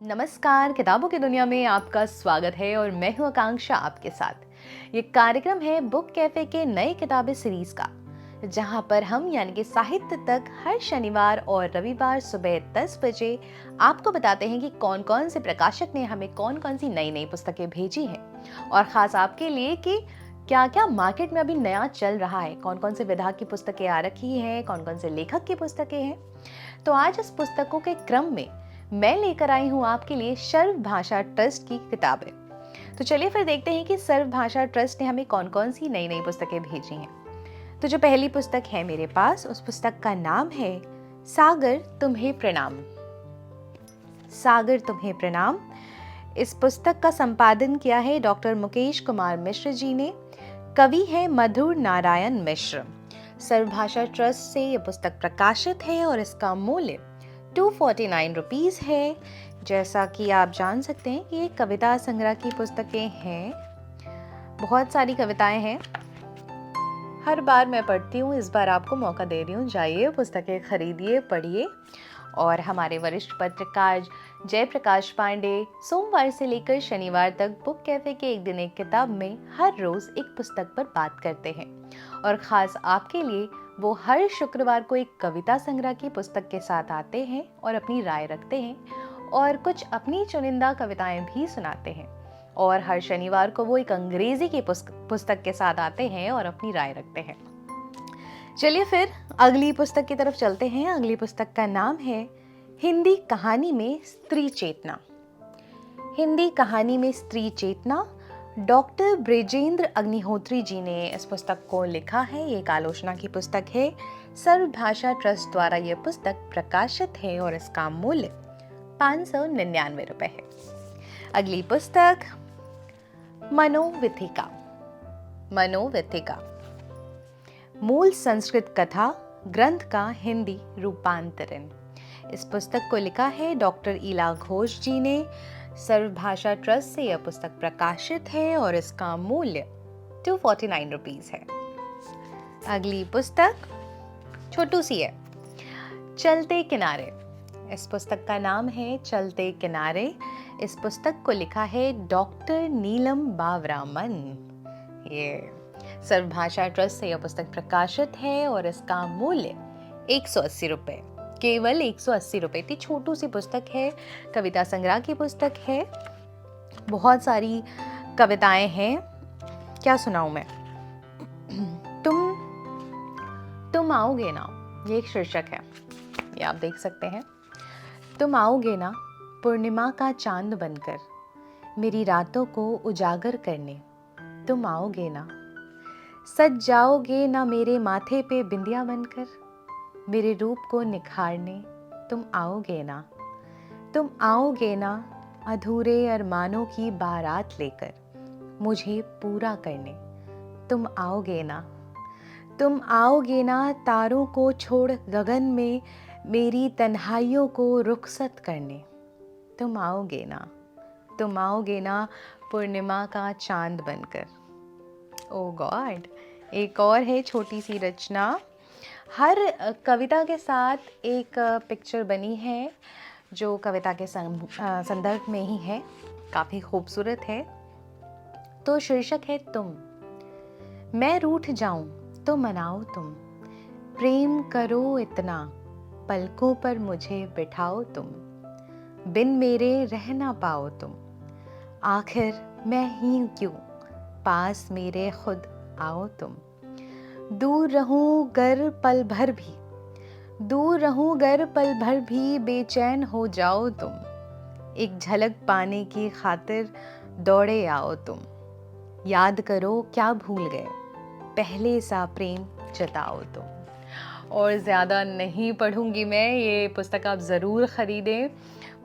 नमस्कार, किताबों की दुनिया में आपका स्वागत है और मैं हूं आकांक्षा आपके साथ। ये कार्यक्रम है बुक कैफे के नए किताबें सीरीज का, जहां पर हम यानी कि साहित्य तक हर शनिवार और रविवार सुबह 10 बजे आपको बताते हैं कि कौन कौन से प्रकाशक ने हमें कौन कौन सी नई नई पुस्तकें भेजी हैं और खास आपके लिए कि क्या क्या मार्केट में अभी नया चल रहा है, कौन कौन से विधा की पुस्तकें आ रखी हैं, कौन कौन से लेखक की पुस्तकें हैं। तो आज इस पुस्तकों के क्रम में मैं लेकर आई हूँ आपके लिए सर्व भाषा ट्रस्ट की किताबें। तो चलिए फिर देखते हैं कि सर्व भाषा ट्रस्ट ने हमें कौन कौन सी नई नई पुस्तकें भेजी हैं। तो जो पहली पुस्तक है मेरे पास, उस पुस्तक का नाम है सागर तुम्हें प्रणाम। सागर तुम्हें प्रणाम। इस पुस्तक का संपादन किया है डॉक्टर मुकेश कुमार मिश्र जी ने। कवि है मधुर नारायण मिश्र। सर्व भाषा ट्रस्ट से यह पुस्तक प्रकाशित है और इसका मूल्य 249 रुपीज़ है। जैसा कि आप जान सकते हैं कि ये कविता संग्रह की पुस्तकें हैं, बहुत सारी कविताएं हैं। हर बार मैं पढ़ती हूँ, इस बार आपको मौका दे रही हूँ, जाइए पुस्तकें खरीदिए, पढ़िए। और हमारे वरिष्ठ पत्रकार जयप्रकाश पांडे सोमवार से लेकर शनिवार तक बुक कैफे के एक दिन एक किताब में हर रोज एक पुस्तक पर बात करते हैं और खास आपके लिए वो हर शुक्रवार को एक कविता संग्रह की पुस्तक के साथ आते हैं और अपनी राय रखते हैं और कुछ अपनी चुनिंदा कविताएं भी सुनाते हैं। और हर शनिवार को वो एक अंग्रेजी की पुस्तक के साथ आते हैं और अपनी राय रखते हैं। चलिए फिर अगली पुस्तक की तरफ चलते हैं। अगली पुस्तक का नाम है हिंदी कहानी में स्त्री चेतना। हिंदी कहानी में स्त्री चेतना। डॉक्टर ब्रिजेंद्र अग्निहोत्री जी ने इस पुस्तक को लिखा है। ये एक आलोचना की पुस्तक है। सर्व भाषा ट्रस्ट द्वारा यह पुस्तक प्रकाशित है और इसका मूल्य 599 रुपए है। अगली पुस्तक मनोविथिका। मनोविथिका मूल संस्कृत कथा ग्रंथ का हिंदी रूपांतरण। इस पुस्तक को लिखा है डॉक्टर ईला घोष जी ने। सर्व भाषा ट्रस्ट से यह पुस्तक प्रकाशित है और इसका मूल्य 249 रुपीज़ है। अगली पुस्तक छोटू सी है, चलते किनारे। इस पुस्तक का नाम है चलते किनारे। इस पुस्तक को लिखा है डॉक्टर नीलम बावरामन। ये सर्व भाषा ट्रस्ट से यह पुस्तक प्रकाशित है और इसका मूल्य 180 रुपये, केवल 180 रुपये। इतनी छोटू सी पुस्तक है, कविता संग्रह की पुस्तक है, बहुत सारी कविताएं हैं। क्या सुनाऊं मैं? तुम आओगे ना, ये एक शीर्षक है, ये आप देख सकते हैं। तुम आओगे ना पूर्णिमा का चांद बनकर, मेरी रातों को उजागर करने। तुम आओगे ना, सज जाओगे ना मेरे माथे पे बिंदिया बनकर, मेरे रूप को निखारने। तुम आओगे ना, तुम आओगे ना अधूरे अरमानों की बारात लेकर, मुझे पूरा करने। तुम आओगे ना, तुम आओगे ना तारों को छोड़ गगन में मेरी तन्हाइयों को रुखसत करने। तुम आओगे ना, तुम आओगे ना पूर्णिमा का चांद बनकर। ओ गॉड। एक और है छोटी सी रचना। हर कविता के साथ एक पिक्चर बनी है जो कविता के संदर्भ में ही है, काफ़ी खूबसूरत है। तो शीर्षक है तुम। मैं रूठ जाऊं तो मनाओ तुम, प्रेम करो इतना पलकों पर मुझे बिठाओ तुम, बिन मेरे रह ना पाओ तुम, आखिर मैं ही क्यों पास मेरे खुद आओ तुम। दूर रहूं गर पल भर भी, दूर रहूं गर पल भर भी बेचैन हो जाओ तुम, एक झलक पाने की खातिर दौड़े आओ तुम, याद करो क्या भूल गए पहले सा प्रेम जताओ तुम। और ज़्यादा नहीं पढ़ूंगी मैं, ये पुस्तक आप ज़रूर ख़रीदें।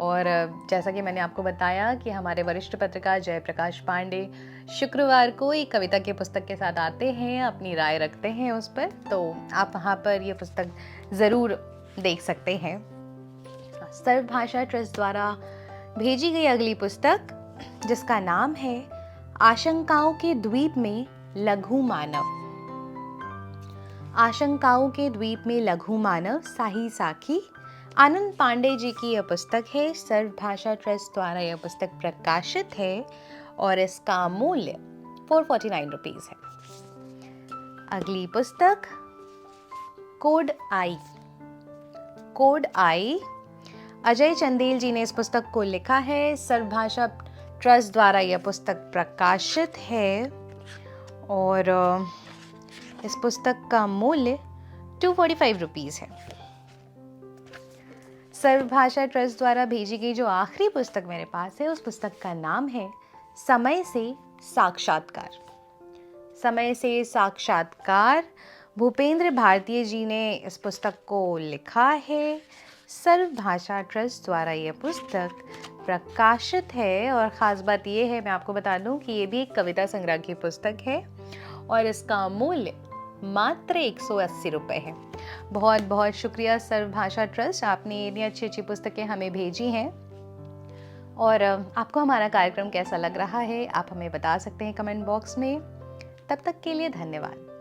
और जैसा कि मैंने आपको बताया कि हमारे वरिष्ठ पत्रकार जयप्रकाश पांडे शुक्रवार को एक कविता की पुस्तक के साथ आते हैं, अपनी राय रखते हैं उस पर, तो आप वहाँ पर ये पुस्तक ज़रूर देख सकते हैं। सर्व भाषा ट्रस्ट द्वारा भेजी गई अगली पुस्तक, जिसका नाम है आशंकाओं के द्वीप में लघु मानव। आशंकाओं के द्वीप में लघु मानव, साही साखी। आनंद पांडे जी की यह पुस्तक है। सर्वभाषा ट्रस्ट द्वारा यह पुस्तक प्रकाशित है और इसका मूल्य 449 रुपीज है। अगली पुस्तक कोड आई। कोड आई, अजय चंदेल जी ने इस पुस्तक को लिखा है। सर्वभाषा ट्रस्ट द्वारा यह पुस्तक प्रकाशित है और इस पुस्तक का मूल्य 245 रुपीज है। सर्वभाषा ट्रस्ट द्वारा भेजी गई जो आखिरी पुस्तक मेरे पास है, उस पुस्तक का नाम है समय से साक्षात्कार। समय से साक्षात्कार, भूपेंद्र भारतीय जी ने इस पुस्तक को लिखा है। सर्वभाषा ट्रस्ट द्वारा यह पुस्तक प्रकाशित है और ख़ास बात यह है, मैं आपको बता दूं कि ये भी एक कविता संग्रह की पुस्तक है और इसका मूल्य मात्र 180 रुपये है। बहुत बहुत शुक्रिया सर्वभाषा ट्रस्ट, आपने इतनी अच्छी अच्छी पुस्तकें हमें भेजी हैं। और आपको हमारा कार्यक्रम कैसा लग रहा है आप हमें बता सकते हैं कमेंट बॉक्स में। तब तक के लिए धन्यवाद।